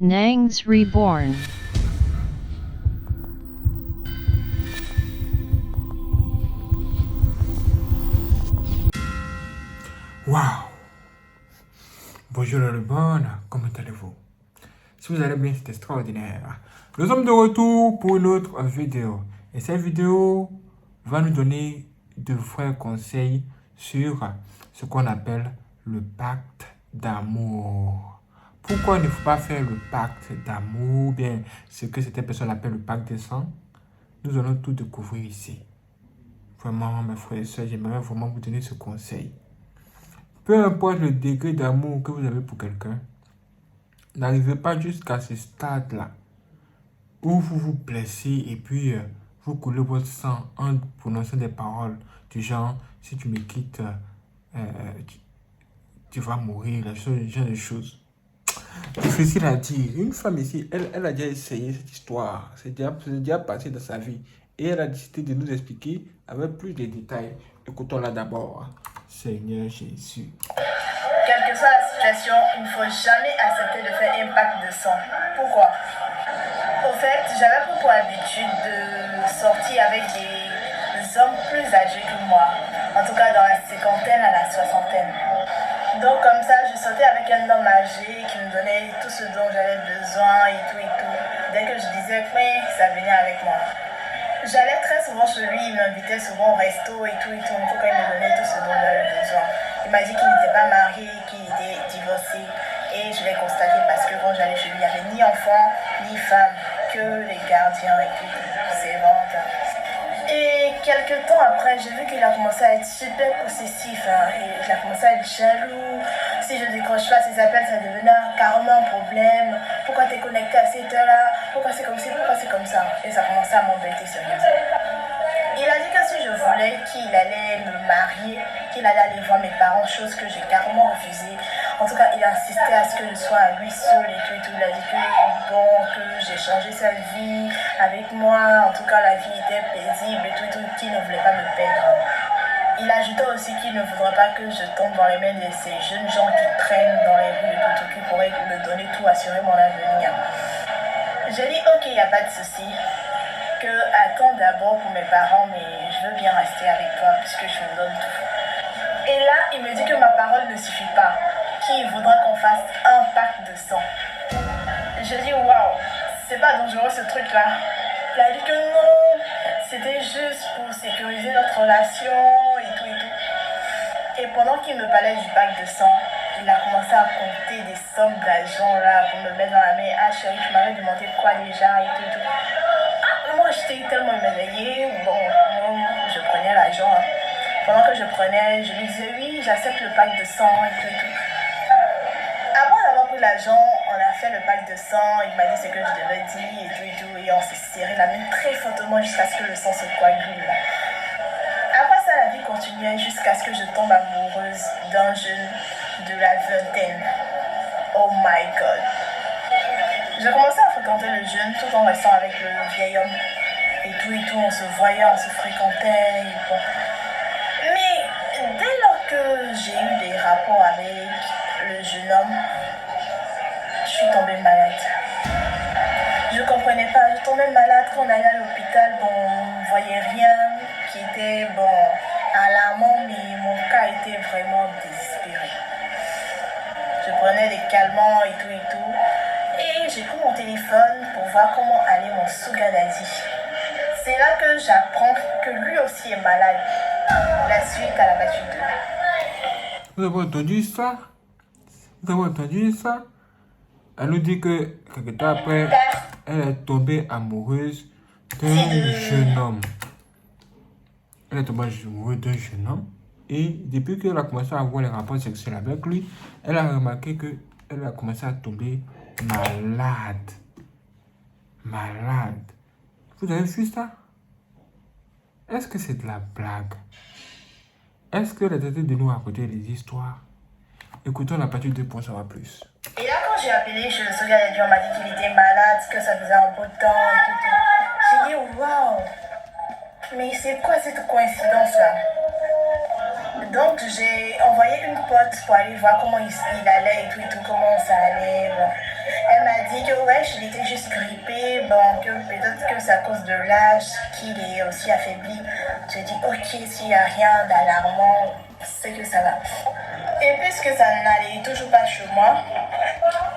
Nangs Reborn. Waouh! Bonjour le bonne, comment allez-vous? Si vous allez bien, c'est extraordinaire. Nous sommes de retour pour une autre vidéo. Et cette vidéo va nous donner de vrais conseils sur ce qu'on appelle le pacte d'amour. Pourquoi il ne faut pas faire le pacte d'amour, ou bien ce que cette personne appelle le pacte de sang? Nous allons tout découvrir ici. Vraiment, mes frères et sœurs, j'aimerais vraiment vous donner ce conseil. Peu importe le degré d'amour que vous avez pour quelqu'un, n'arrivez pas jusqu'à ce stade-là où vous vous blessez et puis vous coulez votre sang en prononçant des paroles du genre si tu me quittes, tu vas mourir, ce genre de choses. Difficile à dire. Une femme ici, elle a déjà essayé cette histoire, c'est déjà passé dans sa vie et elle a décidé de nous expliquer avec plus de détails. Écoutons-la d'abord. Seigneur Jésus. Quelle que soit la situation, il ne faut jamais accepter de faire un pacte de sang. Pourquoi? Au fait, j'avais pour habitude de sortir avec des hommes plus âgés que moi. En tout cas, dans la cinquantaine à la soixantaine. Donc comme ça, je sortais avec un homme âgé qui me donnait tout ce dont j'avais besoin et tout et tout. Dès que je disais oui, ça venait avec moi. J'allais très souvent chez lui, il m'invitait souvent au resto et tout, en tout cas il me donnait tout ce dont j'avais besoin. Il m'a dit qu'il n'était pas marié, qu'il était divorcé et je l'ai constaté parce que quand j'allais chez lui, il n'y avait ni enfant, ni femme, que les gardiens et tout, c'est vraiment ça. Et quelques temps après, j'ai vu qu'il a commencé à être super possessif, et il a commencé à être jaloux. Si je décroche pas ses appels, ça devenait carrément un problème. Pourquoi t'es connecté à cette heure-là? Pourquoi c'est comme ci? Pourquoi c'est comme ça? Et ça commençait à m'embêter sérieusement. Il a dit que si je voulais qu'il allait me marier, qu'il allait aller voir mes parents, chose que j'ai carrément refusée. En tout cas, il a insisté à ce que je sois à lui seul et tout et tout. Il a dit que bon, que j'ai changé sa vie avec moi. En tout cas, la vie était paisible et tout, qu'il ne voulait pas me perdre. Il ajouta aussi qu'il ne voudrait pas que je tombe dans les mains de ces jeunes gens qui traînent dans les rues et tout, qui pourraient me donner tout, assurer mon avenir. J'ai dit ok, il n'y a pas de souci. Que attends d'abord pour mes parents, mais je veux bien rester avec toi puisque je me donne tout. Et là, il me dit que ma parole ne suffit pas, qu'il voudra qu'on fasse un pacte de sang. Je dis waouh, c'est pas dangereux ce truc-là. Il a dit que non, c'était juste pour sécuriser notre relation et tout et tout. Et pendant qu'il me parlait du pacte de sang, il a commencé à compter des sommes d'argent là pour me mettre dans la main. Ah chérie, tu m'avais demandé quoi déjà et tout et tout. Moi, j'étais tellement émerveillée. Bon, je prenais l'argent. Pendant que je prenais, je lui disais oui, j'accepte le pacte de sang et tout et tout. Après avoir pris l'argent, on a fait le pacte de sang. Il m'a dit ce que je devais dire et tout et tout. Et on s'est serré la main très fortement jusqu'à ce que le sang se coagule. Après ça, la vie continuait jusqu'à ce que je tombe amoureuse d'un jeune de la vingtaine. Oh my God. J'ai commencé à fréquenter le jeune tout en restant avec le vieil homme. Et tout, on se voyait, on se fréquentait. Et bon. Mais dès lors que j'ai eu des rapports avec le jeune homme, je suis tombée malade. Je comprenais pas, je tombais malade quand on allait à l'hôpital, bon, on ne voyait rien qui était, bon, alarmant, mais mon cas était vraiment désespéré. Je prenais des calmants et tout. Et j'ai pris mon téléphone pour voir comment allait mon sugar daddy. C'est là que j'apprends que lui aussi est malade. La suite à la partie 2. Vous avez entendu ça? Vous avez entendu ça? Elle nous dit que quelque temps après, elle est tombée amoureuse d'un jeune homme. Elle est tombée amoureuse d'un jeune homme. Et depuis qu'elle a commencé à avoir les rapports sexuels avec lui, elle a remarqué qu'elle a commencé à tomber malade. Malade. Vous avez vu ça? Est-ce que c'est de la blague? Est-ce qu'elle est en train de nous raconter des histoires? Écoutons la partie 2 pour en savoir plus. Et là, quand j'ai appelé chez le sugar daddy, on m'a dit qu'il était malade, que ça faisait un beau temps et tout. J'ai dit waouh, mais c'est quoi cette coïncidence-là? Donc j'ai envoyé une pote pour aller voir comment il allait et tout, comment ça allait. Bon. Elle m'a dit que wesh, il était juste grippé, bon, que peut-être que c'est à cause de l'âge qu'il est aussi affaibli. Je dis, ok, s'il n'y a rien d'alarmant, c'est que ça va. Et puisque ça n'allait toujours pas chez moi,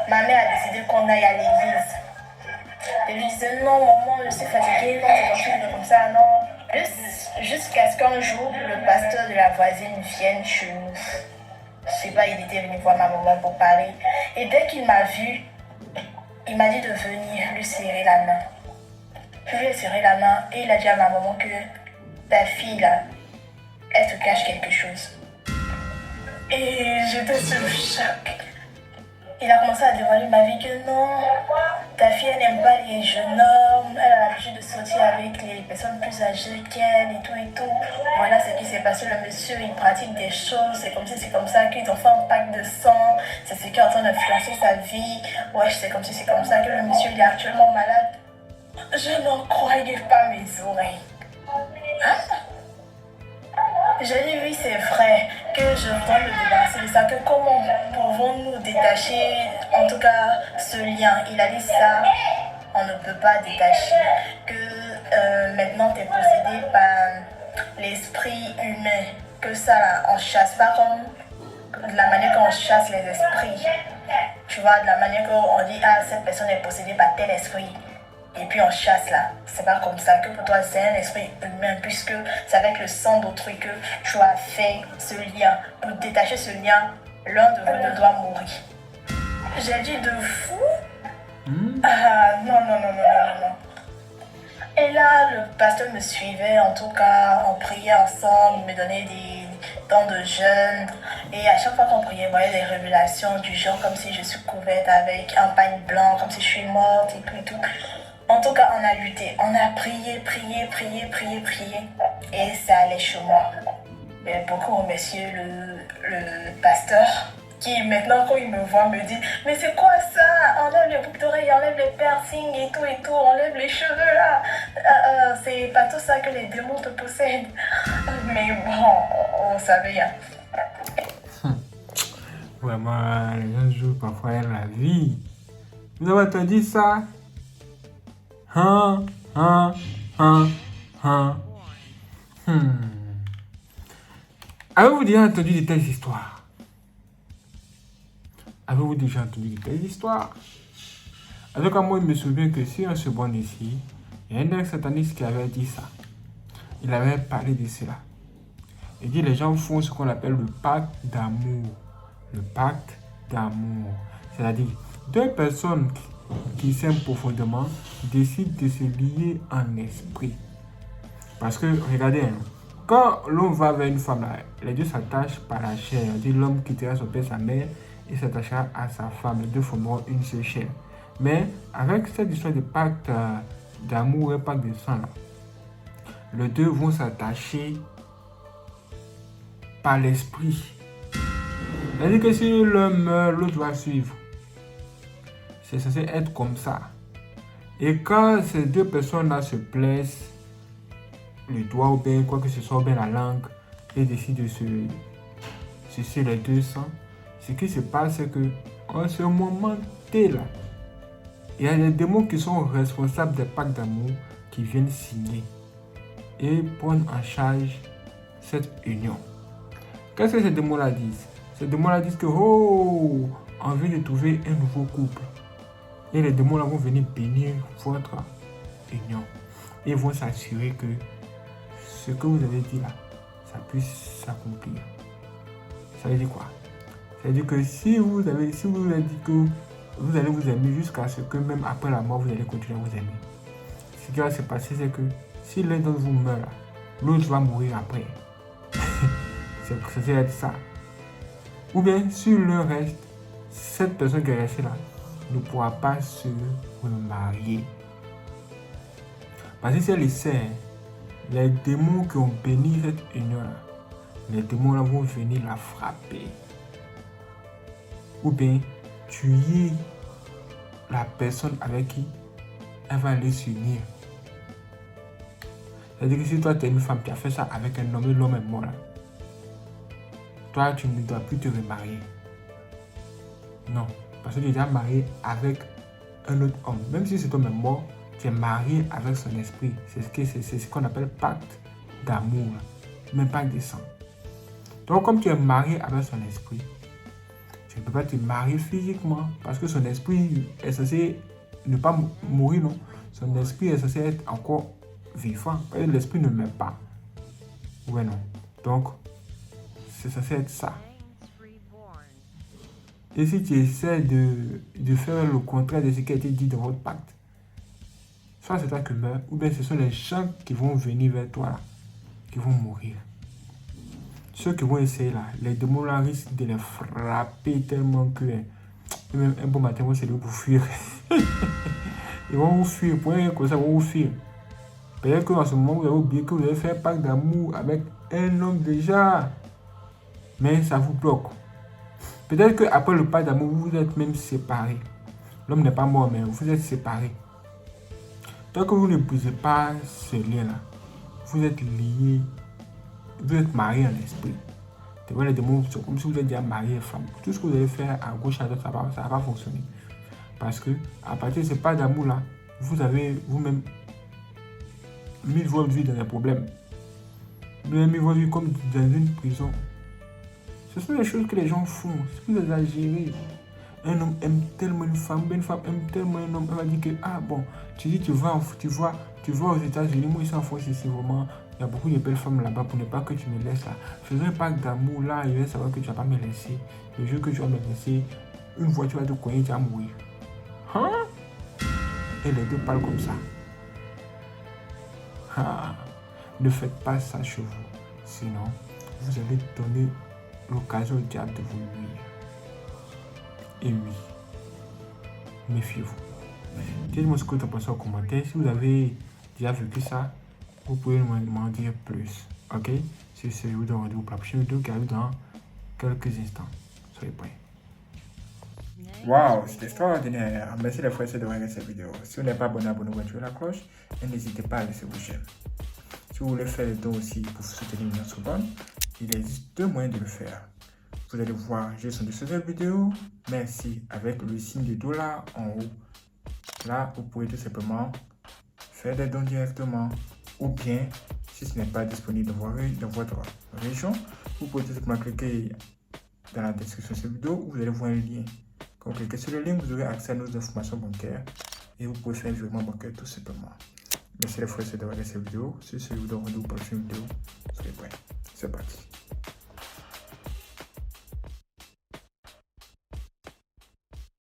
ma mère a décidé qu'on aille à l'église. Et je disais, non, maman, je suis fatiguée, non, c'est comme ça, non. Jusqu'à ce qu'un jour, le pasteur de la voisine vienne chez nous. Je sais pas, il était venu voir ma maman pour parler. Et dès qu'il m'a vu, il m'a dit de venir lui serrer la main. Je lui ai serré la main et il a dit à ma maman que ta fille là, elle te cache quelque chose. Et j'étais sous le choc. Il a commencé à dévoiler ma vie que non, ta fille elle n'aime pas les jeunes hommes, elle a l'habitude de sortir avec les personnes plus âgées qu'elle et tout et tout. Voilà ce qui s'est passé, le monsieur il pratique des choses, c'est comme si c'est comme ça qu'ils ont fait un pacte de sang, c'est ce qui est en train d'influencer sa vie. Ouais, c'est comme si c'est comme ça que le monsieur il est actuellement malade. Je n'en croyais pas mes oreilles. Hein? J'ai dit oui, c'est vrai que je dois me débarrasser de ça, que comment pouvons-nous détacher, en tout cas, ce lien. Il a dit ça, on ne peut pas détacher, que maintenant tu es possédé par l'esprit humain, que ça, là, on chasse pas comme de la manière qu'on chasse les esprits. Tu vois, de la manière qu'on dit, ah, cette personne est possédée par tel esprit. Et puis on chasse là. C'est pas comme ça que pour toi c'est un esprit humain, puisque c'est avec le sang d'autrui que tu as fait ce lien. Pour détacher ce lien, l'un de vous deux doit mourir. J'ai dit de fou. Ah non, non, non, non, non, non. Et là, le pasteur me suivait, en tout cas, on priait ensemble, il me donnait des temps de jeûne. Et à chaque fois qu'on priait, moi, il y avait des révélations du genre comme si je suis couverte avec un pagne blanc, comme si je suis morte et tout et tout. En tout cas, on a lutté, on a prié, prié, prié, prié, prié. Et ça allait chez moi. Mais beaucoup remercier le pasteur qui maintenant quand il me voit me dit « Mais c'est quoi ça? Enlève les boucles d'oreilles, enlève les piercings et tout, enlève les cheveux là. C'est pas tout ça que les démons te possèdent. » Mais bon, on savait. Hein. Vraiment, les gens jouent parfois la vie. Vous avez entendu ça? Hein? Avez-vous déjà entendu de telles histoires? Avez-vous déjà entendu de telles histoires? En tout cas, moi, je me souviens que sur un second ici, il y a un ex-sataniste qui avait dit ça. Il avait parlé de cela. Il dit les gens font ce qu'on appelle le pacte d'amour. Le pacte d'amour. C'est-à-dire, deux personnes qui s'aiment profondément décident de se lier en esprit. Parce que, regardez, hein, quand l'homme va vers une femme, là, les deux s'attachent par la chair. L'homme quittera son père, sa mère et s'attachera à sa femme. Les deux formeront une seule chair. Mais avec cette histoire de pacte d'amour et pacte de sang, là, les deux vont s'attacher par l'esprit. C'est-à-dire que si l'un meurt, l'autre va suivre. C'est censé être comme ça. Et quand ces deux personnes-là se plaisent, le doigt ou bien quoi que ce soit, ou bien la langue, et décident de se sucer les deux sangs, ce qui se passe, c'est que en ce moment là, il y a des démons qui sont responsables des pactes d'amour qui viennent signer et prendre en charge cette union. Qu'est-ce que ces démons-là disent? Ces démons-là disent que, oh, on vient de trouver un nouveau couple. Et les démons là vont venir bénir votre union. Et vont s'assurer que ce que vous avez dit là, ça puisse s'accomplir. Ça veut dire quoi? Ça veut dire que si vous avez dit que vous allez vous aimer jusqu'à ce que même après la mort, vous allez continuer à vous aimer. Ce qui va se passer, c'est que si l'un d'entre vous meurt là, l'autre va mourir après. C'est être ça. Ou bien, si l'un reste, cette personne qui est restée là ne pourra pas se remarier. Parce que si elle essaie, les démons qui ont béni cette union-là, les démons là vont venir la frapper. Ou bien tuer la personne avec qui elle va aller s'unir. C'est-à-dire que si toi tu es une femme, tu as fait ça avec un homme et l'homme est mort là, toi tu ne dois plus te remarier. Non. Parce que tu es déjà marié avec un autre homme. Même si cet homme est mort, tu es marié avec son esprit. C'est ce qu'on appelle pacte d'amour, même pas de sang. Donc, comme tu es marié avec son esprit, tu ne peux pas te marier physiquement parce que son esprit est censé ne pas mourir, non? Son esprit est censé être encore vivant. L'esprit ne meurt pas. Ouais, non. Donc, c'est censé être ça. Et si tu essaies de faire le contraire de ce qui a été dit dans votre pacte, soit c'est toi qui meurs, ou bien ce sont les gens qui vont venir vers toi, là, qui vont mourir. Ceux qui vont essayer là, les démons là risquent de les frapper tellement que même un bon matin, vont se lever pour fuir. Ils vont vous fuir, pour rien que ça, ils vont vous fuir. Peut-être qu'en ce moment, vous avez oublié que vous avez fait un pacte d'amour avec un homme déjà. Mais ça vous bloque. Peut-être qu'après le pacte d'amour, vous vous êtes même séparés. L'homme n'est pas mort, mais vous êtes séparés. Tant que vous ne brisez pas ce lien-là, vous êtes liés, vous êtes mariés en esprit. Les démons, c'est comme si vous êtes déjà marié et femme. Tout ce que vous allez faire à gauche, à droite, ça va pas fonctionner. Parce que à partir de ce pas d'amour-là, vous avez vous-même mis votre vie dans un problème. Vous avez mis votre vie comme dans une prison. Ce sont les choses que les gens font. Si vous exagérez, un homme aime tellement une femme aime tellement un homme, elle va dire que, ah bon, tu vas aux États-Unis, moi ici en France, c'est vraiment, il y a beaucoup de belles femmes là-bas pour ne pas que tu me laisses là. Faisons un pacte d'amour là, il va savoir que tu vas pas me laisser. Le jour que tu vas me laisser, une voiture va te cogner, tu vas mourir. Hein? Et les deux parlent comme ça. Ah, ne faites pas ça chez vous. Sinon, vous allez donner l'occasion au diable de vous nuire. Et oui, méfiez-vous. Dites-moi ce que tu penses en commentaire. Si vous avez déjà vécu ça, vous pouvez m'en dire plus. Ok? Si c'est vous donne rendez-vous pour la prochaine vidéo qui arrive dans quelques instants. Soyez prêts. Waouh, c'est extraordinaire. Merci les frères de regarder cette vidéo. Si vous n'êtes pas abonné, abonnez-vous, activez la cloche et n'hésitez pas à laisser vos j'aime. Si vous voulez faire le don aussi pour soutenir notre bonne, il existe deux moyens de le faire. Vous allez voir juste en dessous de cette vidéo, merci, avec le signe de dollar en haut. Là, vous pouvez tout simplement faire des dons directement. Ou bien, si ce n'est pas disponible dans votre région, vous pouvez tout simplement cliquer dans la description de cette vidéo où vous allez voir un lien. Quand vous cliquez sur le lien, vous aurez accès à nos informations bancaires et vous pouvez faire un virement bancaire tout simplement. Merci les frères de regarder cette vidéo. Si c'est vous donne rendez-vous pour la prochaine vidéo, soyez prêts. C'est parti.